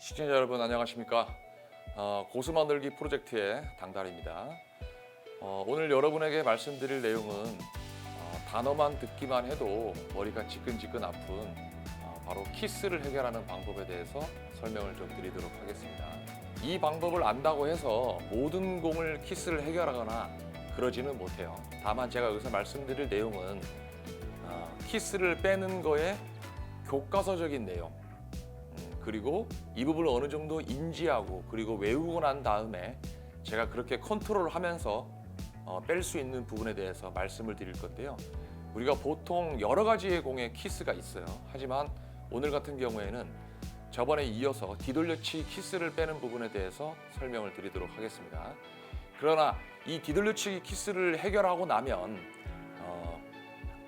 시청자 여러분 안녕하십니까? 고수 만들기 프로젝트의 당달입니다. 오늘 여러분에게 말씀드릴 내용은 단어만 듣기만 해도 머리가 지끈지끈 아픈 바로 키스를 해결하는 방법에 대해서 설명을 좀 드리도록 하겠습니다. 이 방법을 안다고 해서 모든 공을 키스를 해결하거나 그러지는 못해요. 다만 제가 여기서 말씀드릴 내용은 키스를 빼는 거에 교과서적인 내용, 그리고 이 부분을 어느 정도 인지하고 그리고 외우고 난 다음에 제가 그렇게 컨트롤을 하면서 뺄 수 있는 부분에 대해서 말씀을 드릴 건데요. 우리가 보통 여러 가지의 공에 키스가 있어요. 하지만 오늘 같은 경우에는 저번에 이어서 뒤돌려치기 키스를 빼는 부분에 대해서 설명을 드리도록 하겠습니다. 그러나 이 뒤돌려치기 키스를 해결하고 나면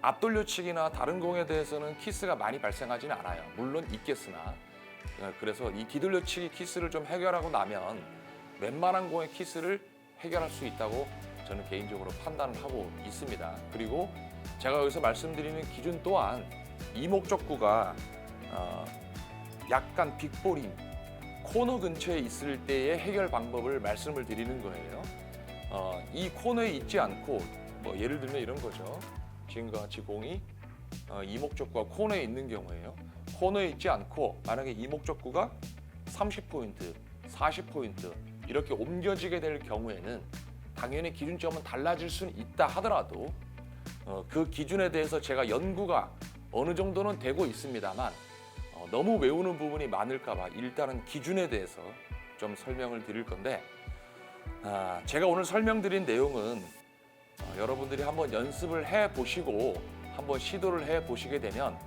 앞돌려치기나 다른 공에 대해서는 키스가 많이 발생하지는 않아요. 물론 있겠으나, 그래서 이 뒤돌려치기 키스를 좀 해결하고 나면 웬만한 공의 키스를 해결할 수 있다고 저는 개인적으로 판단을 하고 있습니다. 그리고 제가 여기서 말씀드리는 기준 또한 이목적구가 약간 빅볼인 코너 근처에 있을 때의 해결 방법을 말씀을 드리는 거예요. 이 코너에 있지 않고 예를 들면 이런 거죠. 지금과 같이 공이 이목적구가 코너에 있는 경우에요. 코너에 있지 않고 만약에 이목적구가 30포인트, 40포인트 이렇게 옮겨지게 될 경우에는 당연히 기준점은 달라질 수는 있다 하더라도 그 기준에 대해서 제가 연구가 어느 정도는 되고 있습니다만 너무 외우는 부분이 많을까 봐 일단은 기준에 대해서 좀 설명을 드릴 건데, 제가 오늘 설명드린 내용은 여러분들이 한번 연습을 해보시고 한번 시도를 해보시게 되면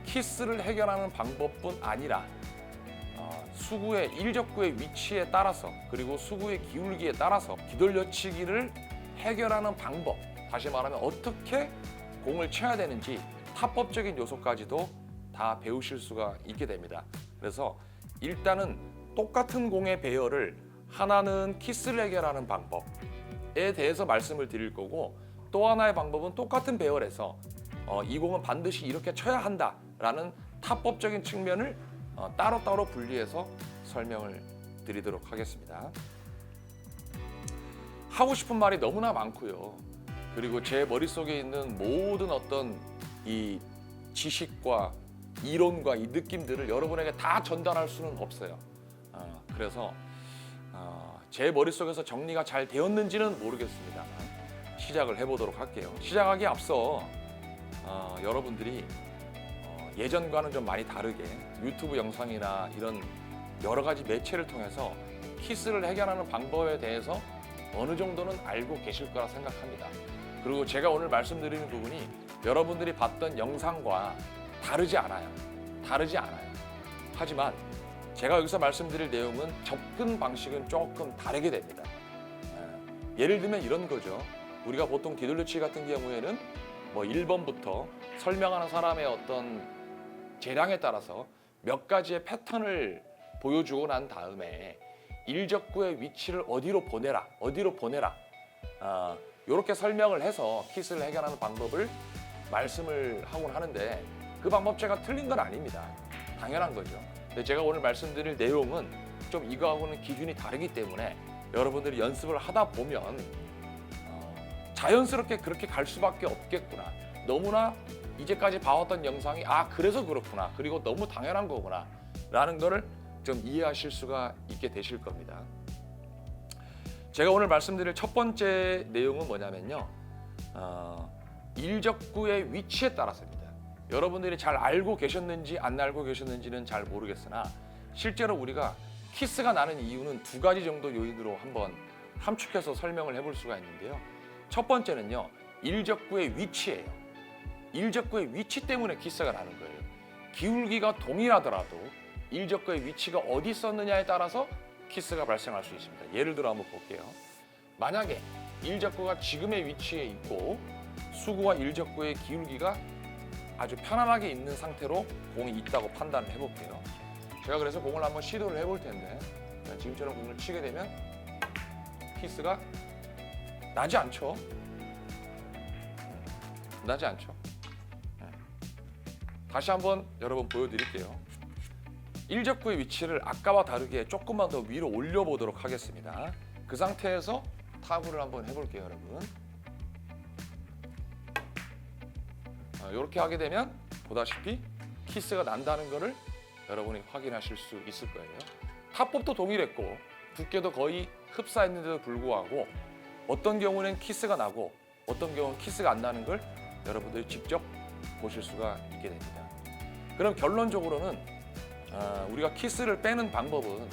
키스를 해결하는 방법뿐 아니라 수구의 일적구의 위치에 따라서 그리고 수구의 기울기에 따라서 뒤돌려치기를 해결하는 방법, 다시 말하면 어떻게 공을 쳐야 되는지 합법적인 요소까지도 다 배우실 수가 있게 됩니다. 그래서 일단은 똑같은 공의 배열을 하나는 키스를 해결하는 방법에 대해서 말씀을 드릴 거고, 또 하나의 방법은 똑같은 배열에서 이 공은 반드시 이렇게 쳐야 한다라는 합법적인 측면을 따로따로 분리해서 설명을 드리도록 하겠습니다. 하고 싶은 말이 너무나 많고요. 그리고 제 머릿속에 있는 모든 어떤 이 지식과 이론과 이 느낌들을 여러분에게 다 전달할 수는 없어요. 그래서 제 머릿속에서 정리가 잘 되었는지는 모르겠습니다만 시작을 해보도록 할게요. 시작하기 앞서 여러분들이 예전과는 좀 많이 다르게 유튜브 영상이나 이런 여러 가지 매체를 통해서 키스를 해결하는 방법에 대해서 어느 정도는 알고 계실 거라 생각합니다. 그리고 제가 오늘 말씀드리는 부분이 여러분들이 봤던 영상과 다르지 않아요. 하지만 제가 여기서 말씀드릴 내용은 접근 방식은 조금 다르게 됩니다. 예를 들면 이런 거죠. 우리가 보통 뒤돌려치기 같은 경우에는 1번부터 설명하는 사람의 어떤 재량에 따라서 몇 가지의 패턴을 보여주고 난 다음에 일적구의 위치를 어디로 보내라 이렇게 설명을 해서 키스를 해결하는 방법을 말씀을 하곤 하는데, 그 방법제가 틀린 건 아닙니다. 당연한 거죠. 근데 제가 오늘 말씀드릴 내용은 좀 이거하고는 기준이 다르기 때문에 여러분들이 연습을 하다 보면 자연스럽게 그렇게 갈 수밖에 없겠구나. 너무나 이제까지 봐왔던 영상이 그래서 그렇구나. 그리고 너무 당연한 거구나. 라는 거를 좀 이해하실 수가 있게 되실 겁니다. 제가 오늘 말씀드릴 첫 번째 내용은 뭐냐면요. 일적구의 위치에 따라서입니다. 여러분들이 잘 알고 계셨는지 안 알고 계셨는지는 잘 모르겠으나 실제로 우리가 키스가 나는 이유는 두 가지 정도 요인으로 한번 함축해서 설명을 해볼 수가 있는데요. 첫 번째는요, 일적구의 위치예요. 일적구의 위치 때문에 키스가 나는 거예요. 기울기가 동일하더라도 일적구의 위치가 어디 있었느냐에 따라서 키스가 발생할 수 있습니다. 예를 들어 한번 볼게요. 만약에 일적구가 지금의 위치에 있고 수구와 일적구의 기울기가 아주 편안하게 있는 상태로 공이 있다고 판단을 해볼게요. 제가 그래서 공을 한번 시도를 해볼 텐데, 지금처럼 공을 치게 되면 키스가 나지 않죠. 다시 한번 여러분 보여드릴게요. 일적구의 위치를 아까와 다르게 조금만 더 위로 올려보도록 하겠습니다. 그 상태에서 타구를 한번 해볼게요, 여러분. 이렇게 하게 되면 보다시피 키스가 난다는 것을 여러분이 확인하실 수 있을 거예요. 타법도 동일했고 두께도 거의 흡사했는데도 불구하고 어떤 경우는 키스가 나고 어떤 경우는 키스가 안 나는 걸 여러분들이 직접 보실 수가 있게 됩니다. 그럼 결론적으로는 우리가 키스를 빼는 방법은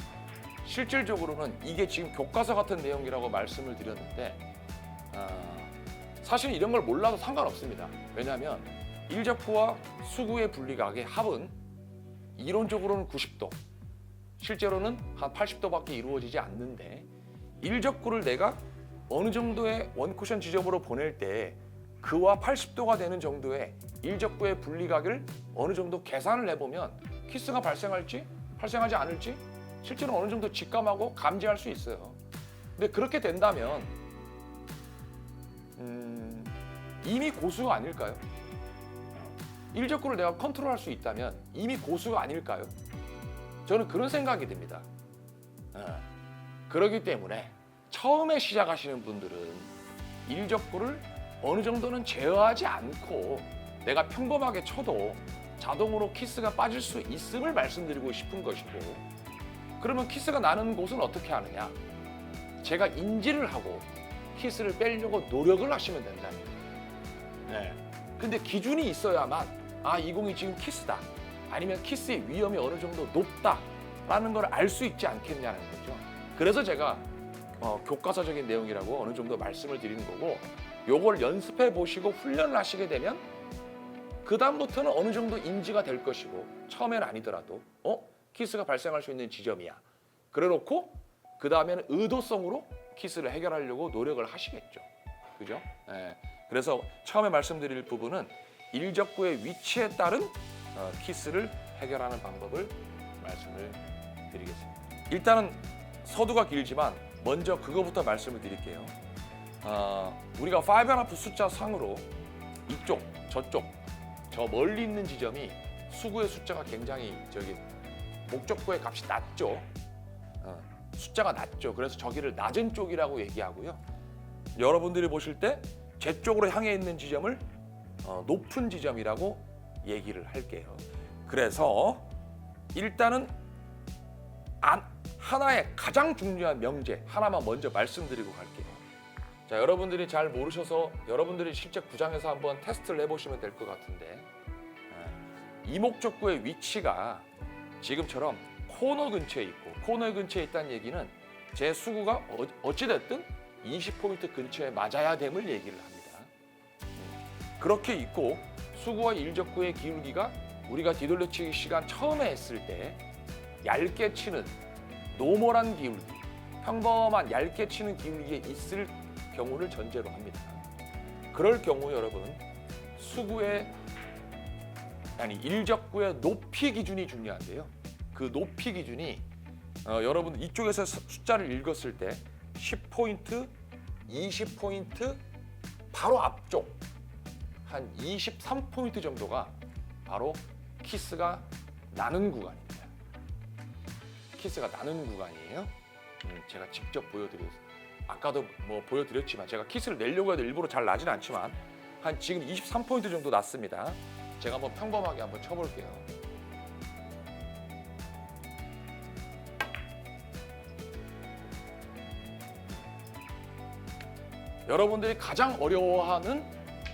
실질적으로는 이게 지금 교과서 같은 내용이라고 말씀을 드렸는데 사실 이런 걸 몰라도 상관없습니다. 왜냐하면 일적구와 수구의 분리각의 합은 이론적으로는 90도, 실제로는 한 80도밖에 이루어지지 않는데 일적구를 내가 어느 정도의 원쿠션 지점으로 보낼 때 그와 80도가 되는 정도의 일적구의 분리각을 어느 정도 계산을 해보면 키스가 발생할지 발생하지 않을지 실제로 어느 정도 직감하고 감지할 수 있어요. 근데 그렇게 된다면 이미 고수가 아닐까요? 일적구를 내가 컨트롤할 수 있다면 이미 고수가 아닐까요? 저는 그런 생각이 듭니다. 그렇기 때문에 처음에 시작하시는 분들은 일적구를 어느 정도는 제어하지 않고 내가 평범하게 쳐도 자동으로 키스가 빠질 수 있음을 말씀드리고 싶은 것이고, 그러면 키스가 나는 곳은 어떻게 하느냐? 제가 인지를 하고 키스를 빼려고 노력을 하시면 된다는 거예요. 근데 기준이 있어야만 이 공이 지금 키스다, 아니면 키스의 위험이 어느 정도 높다라는 걸 알 수 있지 않겠냐는 거죠. 그래서 제가 교과서적인 내용이라고 어느 정도 말씀을 드리는 거고, 요걸 연습해 보시고 훈련을 하시게 되면 그 다음부터는 어느 정도 인지가 될 것이고, 처음에는 아니더라도 키스가 발생할 수 있는 지점이야, 그래 놓고 그 다음에는 의도성으로 키스를 해결하려고 노력을 하시겠죠. 그죠? 그래서 처음에 말씀드릴 부분은 일적구의 위치에 따른 키스를 해결하는 방법을 말씀을 드리겠습니다. 일단은 서두가 길지만 먼저 그거부터 말씀을 드릴게요. 우리가 5.5 숫자 상으로 이쪽, 저쪽, 저 멀리 있는 지점이 수구의 숫자가 굉장히 목적구의 값이 낮죠. 숫자가 낮죠. 그래서 저기를 낮은 쪽이라고 얘기하고요. 여러분들이 보실 때 제 쪽으로 향해 있는 지점을 높은 지점이라고 얘기를 할게요. 그래서 일단은 하나의 가장 중요한 명제 하나만 먼저 말씀드리고 갈게요. 자, 여러분들이 잘 모르셔서 여러분들이 실제 구장에서 한번 테스트를 해보시면 될 것 같은데, 이목적구의 위치가 지금처럼 코너 근처에 있고, 코너 근처에 있다는 얘기는 제 수구가 어찌됐든 20포인트 근처에 맞아야 됨을 얘기를 합니다. 그렇게 있고 수구와 일적구의 기울기가 우리가 뒤돌려치기 시간 처음에 했을 때 얇게 치는 노멀한 기울기, 평범한 얇게 치는 기울기에 있을 경우를 전제로 합니다. 그럴 경우 여러분 일적구의 높이 기준이 중요한데요. 그 높이 기준이 여러분 이쪽에서 숫자를 읽었을 때 10포인트, 20포인트 바로 앞쪽 한 23포인트 정도가 바로 키스가 나는 구간입니다. 키스가 나는 구간이에요. 제가 직접 보여드렸어요. 아까도 보여드렸지만 제가 키스를 내려고 해도 일부러 잘 나진 않지만 한 지금 23포인트 정도 났습니다. 제가 한번 평범하게 한번 쳐볼게요. 여러분들이 가장 어려워하는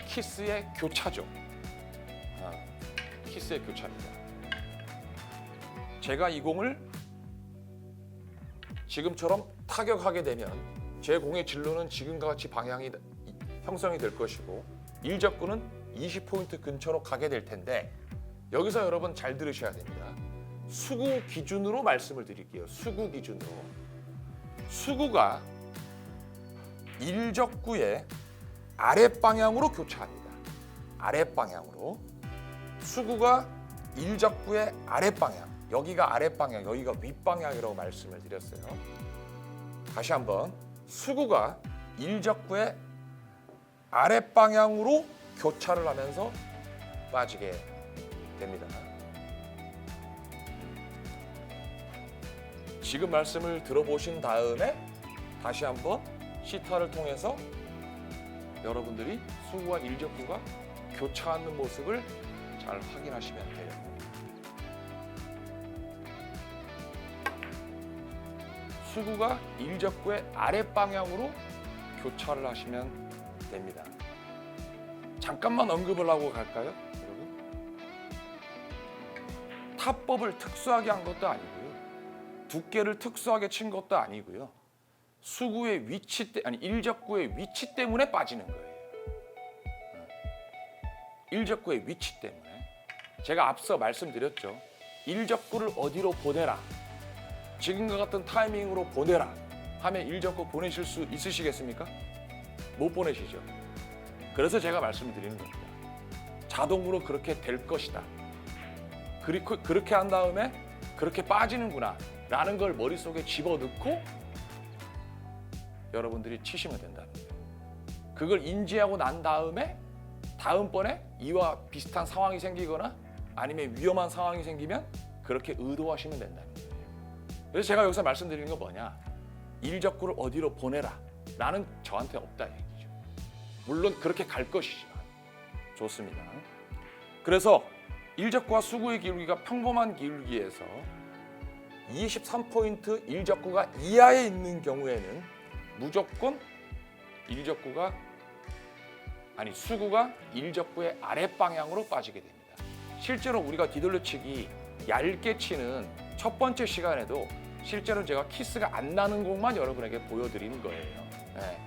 키스의 교차죠. 키스의 교차입니다. 제가 이 공을 지금처럼 타격하게 되면 제 공의 진로는 지금과 같이 방향이 형성이 될 것이고 일적구는 20포인트 근처로 가게 될 텐데, 여기서 여러분 잘 들으셔야 됩니다. 수구 기준으로 말씀을 드릴게요. 수구 기준으로. 수구가 일적구의 아랫방향으로 교차합니다. 아랫방향으로. 수구가 일적구의 아랫방향, 여기가 아랫방향, 여기가 윗방향이라고 말씀을 드렸어요. 다시 한번, 수구가 일적구의 아랫방향으로 교차를 하면서 빠지게 됩니다. 지금 말씀을 들어보신 다음에 다시 한번 시타를 통해서 여러분들이 수구와 일적구가 교차하는 모습을 잘 확인하시면 돼요. 수구가 일적구의 아랫방향으로 교차를 하시면 됩니다. 잠깐만 언급을 하고 갈까요, 여러분? 타법을 특수하게 한 것도 아니고요. 두께를 특수하게 친 것도 아니고요. 수구의 위치 일적구의 위치 때문에 빠지는 거예요. 일적구의 위치 때문에. 제가 앞서 말씀드렸죠. 일적구를 어디로 보내라. 지금과 같은 타이밍으로 보내라 하면 일적구 보내실 수 있으시겠습니까? 못 보내시죠. 그래서 제가 말씀을 드리는 겁니다. 자동으로 그렇게 될 것이다. 그렇게 한 다음에 그렇게 빠지는구나 라는 걸 머릿속에 집어넣고 여러분들이 치시면 된다는 거예요. 그걸 인지하고 난 다음에 다음번에 이와 비슷한 상황이 생기거나 아니면 위험한 상황이 생기면 그렇게 의도하시면 된다는 거예요. 그래서 제가 여기서 말씀드리는 건 뭐냐, 일적구를 어디로 보내라 라는 저한테 없다 얘기죠. 물론 그렇게 갈 것이지만. 좋습니다. 그래서 일적구와 수구의 기울기가 평범한 기울기에서 23포인트 일적구가 이하에 있는 경우에는 무조건 수구가 일적구의 아랫방향으로 빠지게 됩니다. 실제로 우리가 뒤돌려치기 얇게 치는 첫 번째 시간에도 실제로 제가 키스가 안 나는 공만 여러분에게 보여드리는 거예요. 네.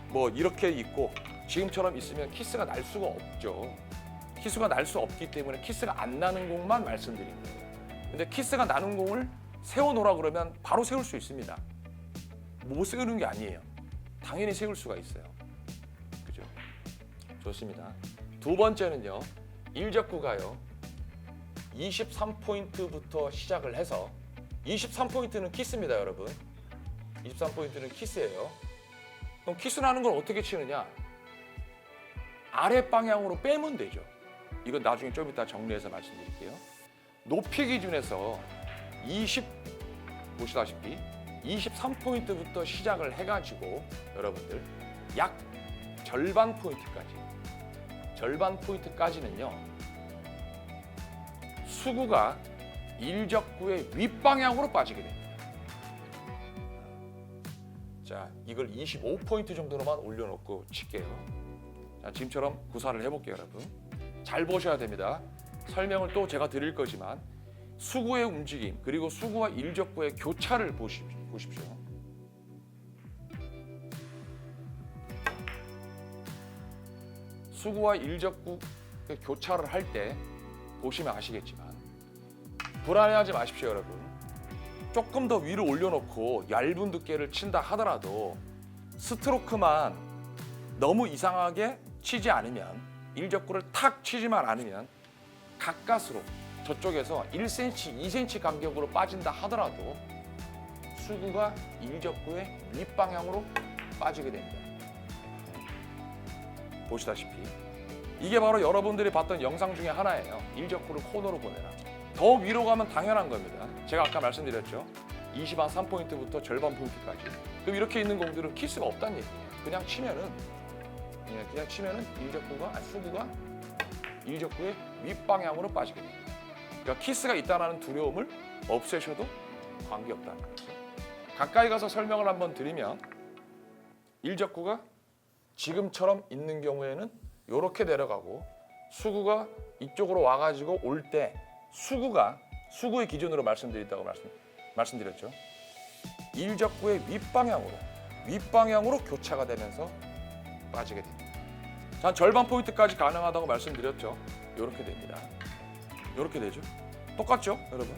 뭐 이렇게 있고 지금처럼 있으면 키스가 날 수가 없죠. 키스가 날 수 없기 때문에 키스가 안 나는 공만 말씀드린 거예요. 근데 키스가 나는 공을 세워놓으라 그러면 바로 세울 수 있습니다. 못 세우는 게 아니에요. 당연히 세울 수가 있어요. 그죠? 좋습니다. 두 번째는요. 일적구가요. 23포인트부터 시작을 해서 23포인트는 키스입니다, 여러분. 23포인트는 키스예요. 그럼 키스 나는 걸 어떻게 치느냐? 아래 방향으로 빼면 되죠. 이건 나중에 좀 이따 정리해서 말씀드릴게요. 높이 기준에서 보시다시피 23포인트부터 시작을 해가지고 여러분들 약 절반 포인트까지는요. 수구가 일적구의 윗방향으로 빠지게 됩니다. 자, 이걸 25포인트 정도로만 올려놓고 칠게요. 자, 지금처럼 구사를 해볼게요, 여러분. 잘 보셔야 됩니다. 설명을 또 제가 드릴 거지만 수구의 움직임 그리고 수구와 일적구의 교차를 보십시오. 수구와 일적구의 교차를 할 때 보시면 아시겠지만 불안해하지 마십시오, 여러분. 조금 더 위로 올려놓고 얇은 두께를 친다 하더라도 스트로크만 너무 이상하게 치지 않으면, 일적구를 탁 치지만 않으면 가까스로 저쪽에서 1cm, 2cm 간격으로 빠진다 하더라도 수구가 일적구의 윗방향으로 빠지게 됩니다. 보시다시피 이게 바로 여러분들이 봤던 영상 중에 하나예요. 일적구를 코너로 보내라. 더 위로 가면 당연한 겁니다. 제가 아까 말씀드렸죠. 23포인트부터 절반 포인트까지. 그럼 이렇게 있는 공들은 키스가 없다는 얘기예요. 그냥 치면은 수구가 일적구의 윗방향으로 빠지게 됩니다. 그러니까 키스가 있다는 두려움을 없애셔도 관계없다는 거죠. 가까이 가서 설명을 한번 드리면 일적구가 지금처럼 있는 경우에는 이렇게 내려가고 수구가 이쪽으로 와가지고 올 때 수구의 기준으로 말씀드렸죠. 일적구의 윗방향으로 교차가 되면서 빠지게 됩니다. 한 절반 포인트까지 가능하다고 말씀드렸죠. 이렇게 됩니다. 이렇게 되죠. 똑같죠, 여러분?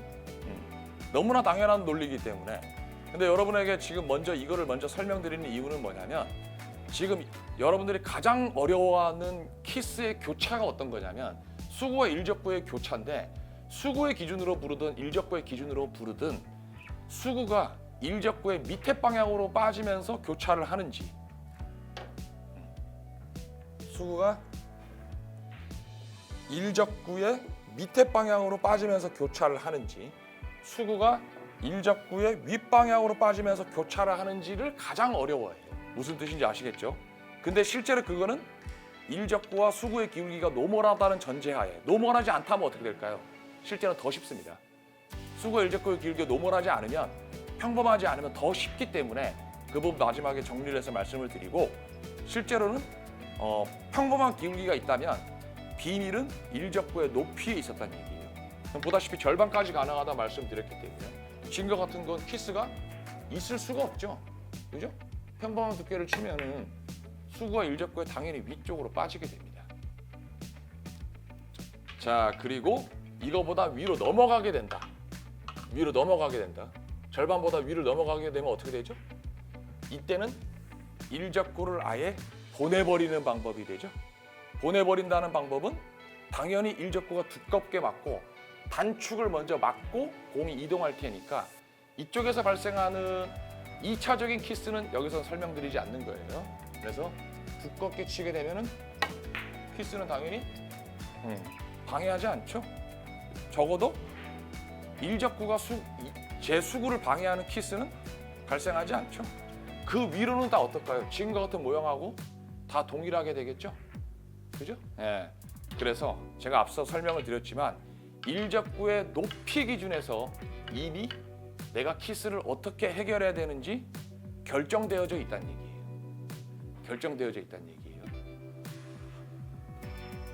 너무나 당연한 논리이기 때문에. 근데 여러분에게 지금 이거를 먼저 설명드리는 이유는 뭐냐면 지금 여러분들이 가장 어려워하는 키스의 교차가 어떤 거냐면 수구와 일적구의 교차인데 수구의 기준으로 부르든 일적구의 기준으로 부르든 수구가 일적구의 밑에 방향으로 빠지면서 교차를 하는지 수구가 일적구의 밑에 방향으로 빠지면서 교차를 하는지 수구가 일적구의 윗방향으로 빠지면서 교차를 하는지를 가장 어려워해요. 무슨 뜻인지 아시겠죠? 근데 실제로 그거는 일적구와 수구의 기울기가 노멀하다는 전제하에 노멀하지 않다면 어떻게 될까요? 실제는 더 쉽습니다. 수구와 일적구의 기울기가 노멀하지 않으면 평범하지 않으면 더 쉽기 때문에 그 부분 마지막에 정리를 해서 말씀을 드리고 실제로는 평범한 기울기가 있다면 비밀은 일적구의 높이에 있었다는 얘기예요. 보다시피 절반까지 가능하다 말씀드렸기 때문에 지금과 같은 건 키스가 있을 수가 없죠. 그죠? 평범한 두께를 치면은 수구와 일적구에 당연히 위쪽으로 빠지게 됩니다. 자, 그리고 이거보다 위로 넘어가게 된다. 위로 넘어가게 된다. 절반보다 위로 넘어가게 되면 어떻게 되죠? 이때는 일적구를 아예 보내버리는 방법이 되죠. 보내버린다는 방법은 당연히 일적구가 두껍게 맞고 단축을 먼저 막고 공이 이동할 테니까 이쪽에서 발생하는 2차적인 키스는 여기서 설명드리지 않는 거예요. 그래서 두껍게 치게 되면은 키스는 당연히 방해하지 않죠. 적어도 일적구가 제 수구를 방해하는 키스는 발생하지 않죠. 그 위로는 다 어떨까요? 지금과 같은 모양하고 다 동일하게 되겠죠. 그죠? 예. 그래서 제가 앞서 설명을 드렸지만 일적구의 높이 기준에서 이미 내가 키스를 어떻게 해결해야 되는지 결정되어져 있다는 얘기예요. 결정되어져 있다는 얘기예요.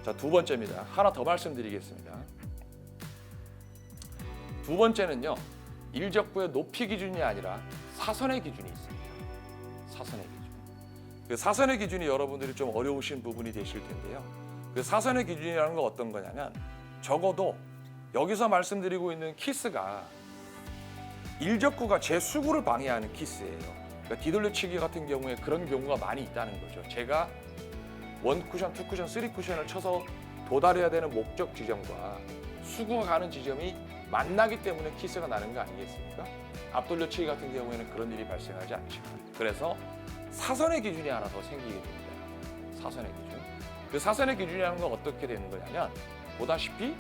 자, 두 번째입니다. 하나 더 말씀드리겠습니다. 두 번째는요. 일적구의 높이 기준이 아니라 사선의 기준이 있습니다. 사선의 기준. 그 사선의 기준이 여러분들이 좀 어려우신 부분이 되실 텐데요. 그 사선의 기준이라는 건 어떤 거냐면 적어도 여기서 말씀드리고 있는 키스가 일적구가 제 수구를 방해하는 키스예요. 그러니까 뒤돌려치기 같은 경우에 그런 경우가 많이 있다는 거죠. 제가 원쿠션, 투쿠션, 쓰리쿠션을 쳐서 도달해야 되는 목적 지점과 수구가 가는 지점이 만나기 때문에 키스가 나는 거 아니겠습니까? 앞돌려치기 같은 경우에는 그런 일이 발생하지 않지만 그래서 사선의 기준이 하나 더 생기게 됩니다. 사선의 기준. 그 사선의 기준이라는 건 어떻게 되는 거냐면 보다시피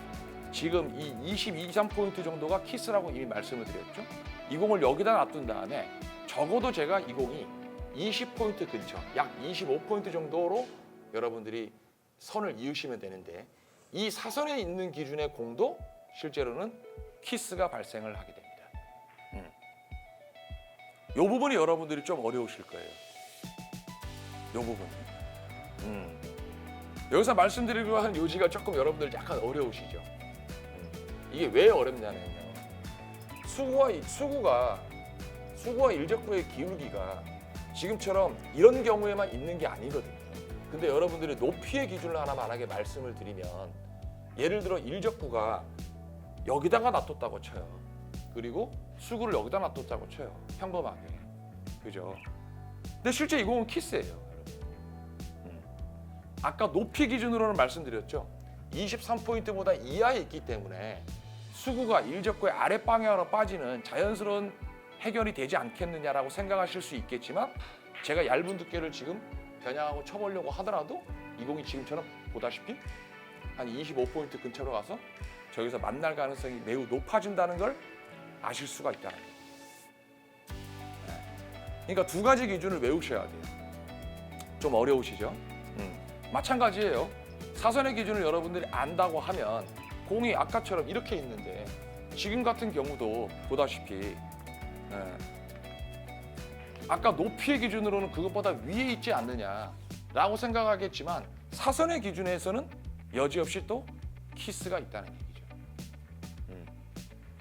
지금 이 22, 23포인트 정도가 키스라고 이미 말씀을 드렸죠. 이 공을 여기다 놔둔 다음에 적어도 제가 이 공이 20포인트 근처, 약 25포인트 정도로 여러분들이 선을 이으시면 되는데 이 사선에 있는 기준의 공도 실제로는 키스가 발생을 하게 됩니다. 이 부분이 여러분들이 좀 어려우실 거예요. 이 부분. 여기서 말씀드리려고 하는 요지가 조금 여러분들 약간 어려우시죠. 이게 왜 어렵냐면요. 수구가 일적구의 기울기가 지금처럼 이런 경우에만 있는 게 아니거든요. 근데 여러분들이 높이의 기준을 하나 만약에 말씀을 드리면 예를 들어 일적구가 여기다가 놔뒀다고 쳐요. 그리고 수구를 여기다 놔뒀다고 쳐요. 평범하게. 그죠? 근데 실제 이 공은 키스예요. 아까 높이 기준으로는 말씀드렸죠. 23포인트보다 이하에 있기 때문에 수구가 일적구의 아랫방향으로 빠지는 자연스러운 해결이 되지 않겠느냐라고 생각하실 수 있겠지만 제가 얇은 두께를 지금 겨냥하고 쳐보려고 하더라도 이 공이 지금처럼 보다시피 한 25포인트 근처로 가서 저기서 만날 가능성이 매우 높아진다는 걸 아실 수가 있다는 거예요. 그러니까 두 가지 기준을 외우셔야 돼요. 좀 어려우시죠? 마찬가지예요. 사선의 기준을 여러분들이 안다고 하면 공이 아까처럼 이렇게 있는데 지금 같은 경우도 보다시피 아까 높이의 기준으로는 그것보다 위에 있지 않느냐라고 생각하겠지만 사선의 기준에서는 여지없이 또 키스가 있다는 얘기죠.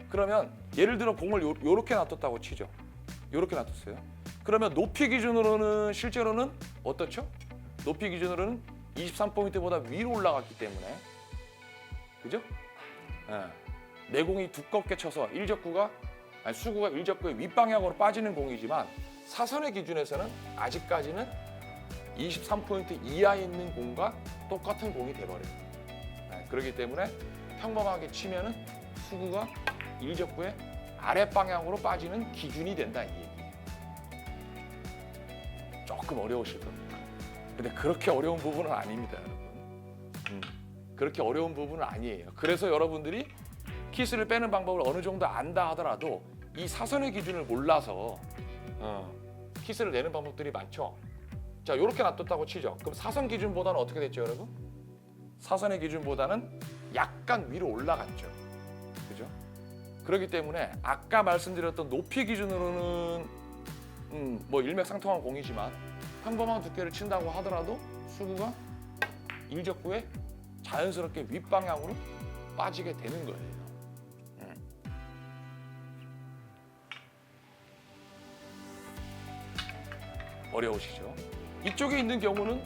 그러면 예를 들어 공을 요렇게 놔뒀다고 치죠. 요렇게 놔뒀어요. 그러면 높이 기준으로는 실제로는 어떻죠? 높이 기준으로는 23포인트보다 위로 올라갔기 때문에 그죠? 내 공이 두껍게 쳐서 수구가 일적구의 윗방향으로 빠지는 공이지만 사선의 기준에서는 아직까지는 23포인트 이하에 있는 공과 똑같은 공이 돼버려요. 그렇기 때문에 평범하게 치면은 수구가 일적구의 아랫방향으로 빠지는 기준이 된다 이 얘기예요. 조금 어려우실 겁니다. 근데 그렇게 어려운 부분은 아닙니다, 여러분. 그렇게 어려운 부분은 아니에요. 그래서 여러분들이 키스를 빼는 방법을 어느 정도 안다 하더라도 이 사선의 기준을 몰라서 키스를 내는 방법들이 많죠. 자, 이렇게 놔뒀다고 치죠. 그럼 사선 기준보다는 어떻게 됐죠, 여러분? 사선의 기준보다는 약간 위로 올라갔죠. 그죠? 그렇기 때문에 아까 말씀드렸던 높이 기준으로는 뭐 일맥상통한 공이지만 평범한 두께를 친다고 하더라도 수구가 일적구에 자연스럽게 윗방향으로 빠지게 되는 거예요. 어려우시죠? 이쪽에 있는 경우는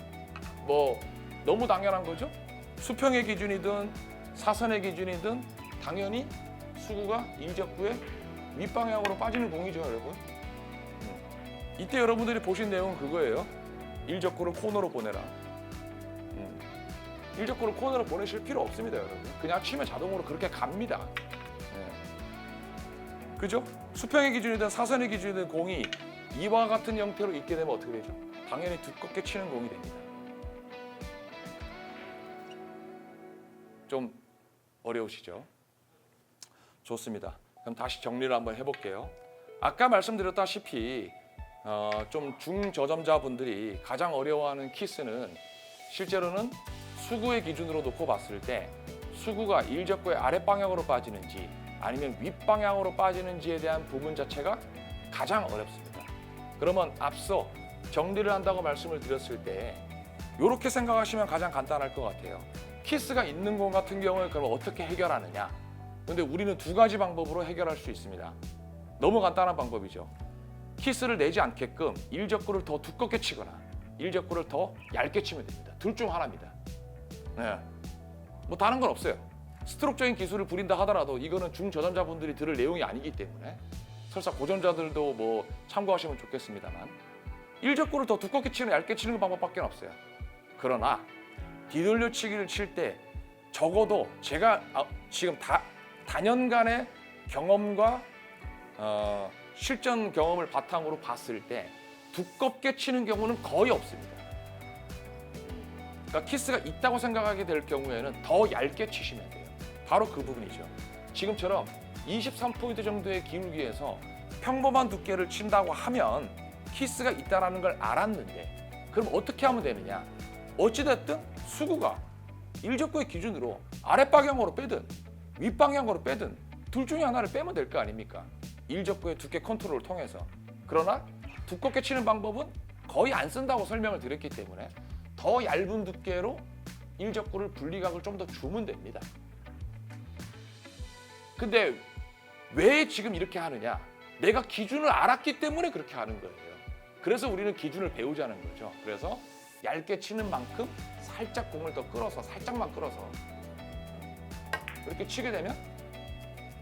뭐 너무 당연한 거죠? 수평의 기준이든 사선의 기준이든 당연히 수구가 일적구에 윗방향으로 빠지는 공이죠, 여러분. 이때 여러분들이 보신 내용은 그거예요. 일적구를 코너로 보내라. 일적구를 코너로 보내실 필요 없습니다, 여러분. 그냥 치면 자동으로 그렇게 갑니다. 그죠? 수평의 기준이든 사선의 기준이든 공이 이와 같은 형태로 있게 되면 어떻게 되죠? 당연히 두껍게 치는 공이 됩니다. 좀 어려우시죠? 좋습니다. 그럼 다시 정리를 한번 해볼게요. 아까 말씀드렸다시피 좀 중저점자분들이 가장 어려워하는 키스는 실제로는 수구의 기준으로 놓고 봤을 때 수구가 일적구의 아랫방향으로 빠지는지 아니면 윗방향으로 빠지는지에 대한 부분 자체가 가장 어렵습니다. 그러면 앞서 정리를 한다고 말씀을 드렸을 때 이렇게 생각하시면 가장 간단할 것 같아요. 키스가 있는 공 같은 경우에 그럼 어떻게 해결하느냐? 근데 우리는 두 가지 방법으로 해결할 수 있습니다. 너무 간단한 방법이죠. 키스를 내지 않게끔 일적구를 더 두껍게 치거나 일적구를 더 얇게 치면 됩니다. 둘 중 하나입니다. 네. 뭐 다른 건 없어요. 스트로크적인 기술을 부린다 하더라도 이거는 중저점자분들이 들을 내용이 아니기 때문에 설사 고전자들도 뭐 참고하시면 좋겠습니다만 일적구를 더 두껍게 치는 얇게 치는 방법밖에 없어요. 그러나 뒤돌려치기를 칠 때 적어도 제가 지금 다년간의 경험과 실전 경험을 바탕으로 봤을 때 두껍게 치는 경우는 거의 없습니다. 그러니까 키스가 있다고 생각하게 될 경우에는 더 얇게 치시면 돼요. 바로 그 부분이죠. 지금처럼 23포인트 정도의 기울기에서 평범한 두께를 친다고 하면 키스가 있다는 걸 알았는데 그럼 어떻게 하면 되느냐? 어찌됐든 수구가 일적구의 기준으로 아랫방향으로 빼든 윗방향으로 빼든 둘 중에 하나를 빼면 될 거 아닙니까? 일적구의 두께 컨트롤을 통해서. 그러나 두껍게 치는 방법은 거의 안 쓴다고 설명을 드렸기 때문에 더 얇은 두께로 일적구를 분리각을 좀 더 주면 됩니다. 근데 왜 지금 이렇게 하느냐? 내가 기준을 알았기 때문에 그렇게 하는 거예요. 그래서 우리는 기준을 배우자는 거죠. 그래서 얇게 치는 만큼 살짝 공을 더 끌어서 살짝만 끌어서 이렇게 치게 되면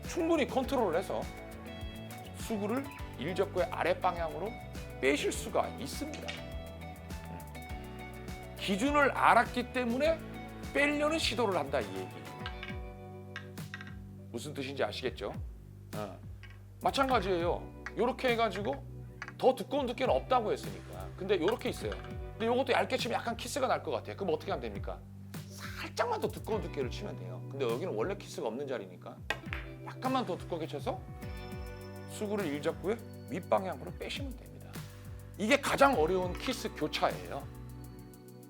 충분히 컨트롤을 해서 수구를 일적구의 아랫방향으로 빼실 수가 있습니다. 기준을 알았기 때문에 빼려는 시도를 한다 이 얘기. 무슨 뜻인지 아시겠죠? 마찬가지예요. 이렇게 해가지고 더 두꺼운 두께는 없다고 했으니까. 근데 이렇게 있어요. 근데 이것도 얇게 치면 약간 키스가 날 것 같아요. 그럼 어떻게 하면 됩니까? 살짝만 더 두꺼운 두께를 치면 돼요. 근데 여기는 원래 키스가 없는 자리니까 약간만 더 두껍게 쳐서 수구를 일적구의 윗방향으로 빼시면 됩니다. 이게 가장 어려운 키스 교차예요.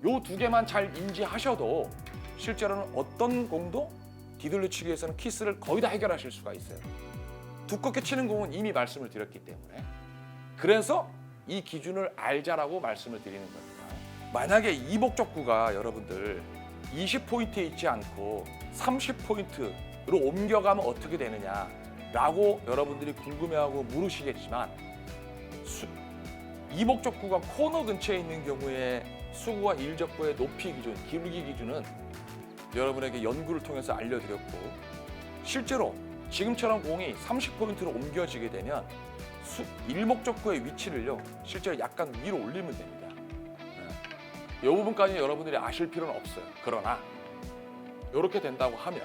요 두 개만 잘 인지하셔도 실제로는 어떤 공도 뒤돌려치기에서는 키스를 거의 다 해결하실 수가 있어요. 두껍게 치는 공은 이미 말씀을 드렸기 때문에. 그래서 이 기준을 알자라고 말씀을 드리는 겁니다. 만약에 이 목적구가 여러분들 20포인트에 있지 않고 30포인트로 옮겨가면 어떻게 되느냐라고 여러분들이 궁금해하고 물으시겠지만 이 목적구가 코너 근처에 있는 경우에 수구와 일적구의 높이 기준, 기울기 기준은 여러분에게 연구를 통해서 알려드렸고 실제로 지금처럼 공이 30포인트로 옮겨지게 되면 일목적구의 위치를요 실제로 약간 위로 올리면 됩니다. 이 부분까지 여러분들이 아실 필요는 없어요. 그러나 이렇게 된다고 하면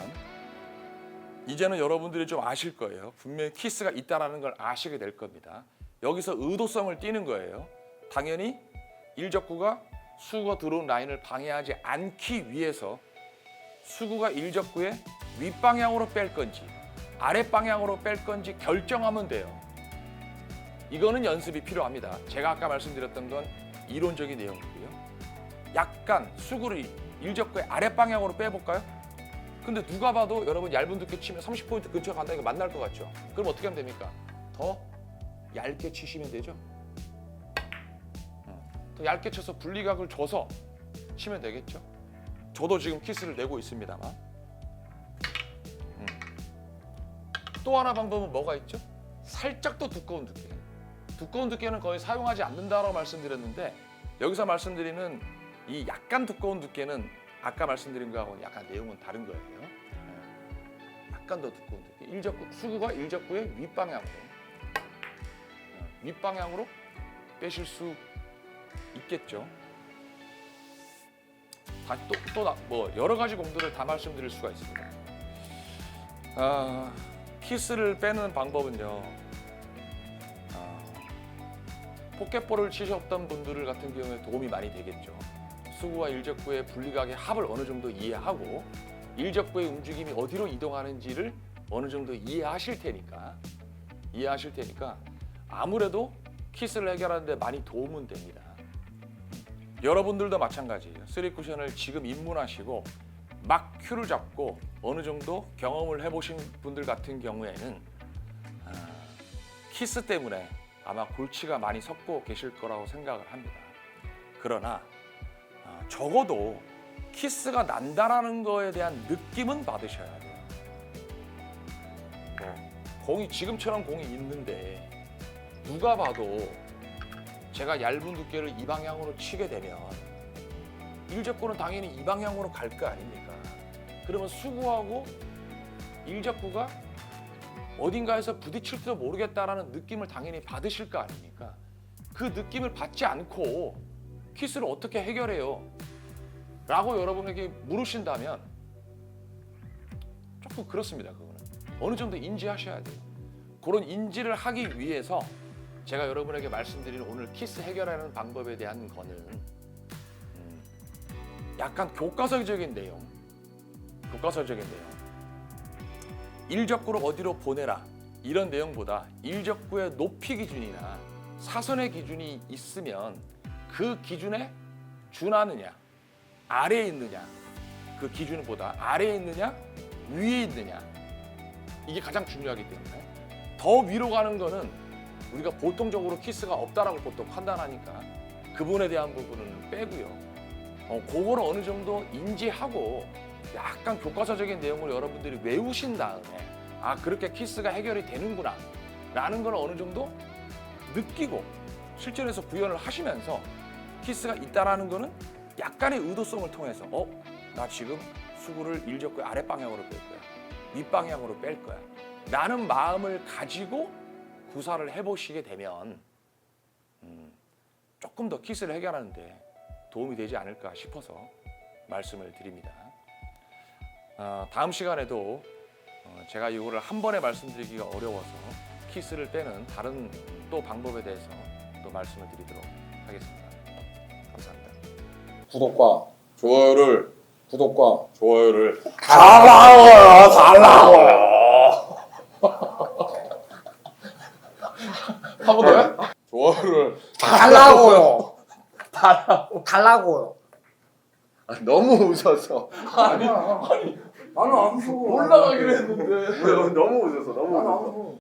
이제는 여러분들이 좀 아실 거예요. 분명히 키스가 있다는 걸 아시게 될 겁니다. 여기서 의도성을 띠는 거예요. 당연히 일적구가 수구가 들어온 라인을 방해하지 않기 위해서 수구가 일적구의 윗방향으로 뺄 건지 아래 방향으로 뺄 건지 결정하면 돼요. 이거는 연습이 필요합니다. 제가 아까 말씀드렸던 건 이론적인 내용이고요. 약간 수그리 일적구의 아래 방향으로 빼볼까요? 근데 누가 봐도 여러분 얇은 두께 치면 30포인트 근처에 간다는 게 만날 것 같죠? 그럼 어떻게 하면 됩니까? 더 얇게 치시면 되죠. 더 얇게 쳐서 분리각을 줘서 치면 되겠죠. 저도 지금 키스를 내고 있습니다만. 또 하나 방법은 뭐가 있죠? 살짝 더 두꺼운 두께. 두꺼운 두께는 거의 사용하지 않는다라고 말씀드렸는데 여기서 말씀드리는 이 약간 두꺼운 두께는 아까 말씀드린 거하고 약간 내용은 다른 거예요. 약간 더 두꺼운 두께. 일적구, 수구가 일적구의 윗방향으로 빼실 수 있겠죠. 뭐 여러 가지 공들을 다 말씀드릴 수가 있습니다. 키스를 빼는 방법은요. 포켓볼을 치셨던 분들 같은 경우에 도움이 많이 되겠죠. 수구와 일적구의 분리각의 합을 어느 정도 이해하고 일적구의 움직임이 어디로 이동하는지를 어느 정도 이해하실 테니까 아무래도 키스를 해결하는 데 많이 도움은 됩니다. 여러분들도 마찬가지예요. 3쿠션을 지금 입문하시고 막 큐를 잡고 어느 정도 경험을 해보신 분들 같은 경우에는 키스 때문에 아마 골치가 많이 섰고 계실 거라고 생각을 합니다. 그러나 적어도 키스가 난다라는 거에 대한 느낌은 받으셔야 돼요. 공이 지금처럼 공이 있는데 누가 봐도 제가 얇은 두께를 이 방향으로 치게 되면 일적구는 당연히 이 방향으로 갈 거 아닙니까? 그러면 수구하고 일적구가 어딘가에서 부딪힐지도 모르겠다라는 느낌을 당연히 받으실 거 아닙니까? 그 느낌을 받지 않고 키스를 어떻게 해결해요? 라고 여러분에게 물으신다면 조금 그렇습니다. 그거는 어느 정도 인지하셔야 돼요. 그런 인지를 하기 위해서 제가 여러분에게 말씀드리는 오늘 키스 해결하는 방법에 대한 거는 약간 교과서적인 내용, 일적구를 어디로 보내라 이런 내용보다 일적구의 높이 기준이나 사선의 기준이 있으면 그 기준에 준하느냐, 아래에 있느냐, 그 기준보다 아래에 있느냐, 위에 있느냐, 이게 가장 중요하기 때문에 더 위로 가는 거는 우리가 보통적으로 키스가 없다라고 보통 판단하니까 그 부분에 대한 부분은 빼고요. 그거를 어느 정도 인지하고 약간 교과서적인 내용을 여러분들이 외우신 다음에 그렇게 키스가 해결이 되는구나 라는 걸 어느 정도 느끼고 실전에서 구현을 하시면서 키스가 있다라는 거는 약간의 의도성을 통해서 나 지금 수구를 일적구의 아랫방향으로 뺄 거야, 윗방향으로 뺄 거야 라는 마음을 가지고 구사를 해보시게 되면 조금 더 키스를 해결하는데 도움이 되지 않을까 싶어서 말씀을 드립니다. 다음 시간에도 제가 이거를 한 번에 말씀드리기가 어려워서 키스를 빼는 다른 또 방법에 대해서 또 말씀을 드리도록 하겠습니다. 감사합니다. 구독과 좋아요를 달라고요. 한 번 더요? 좋아요를 달라고요. 너무 웃어서 나는 안 무서워. 올라가기로 했는데 너무 웃어서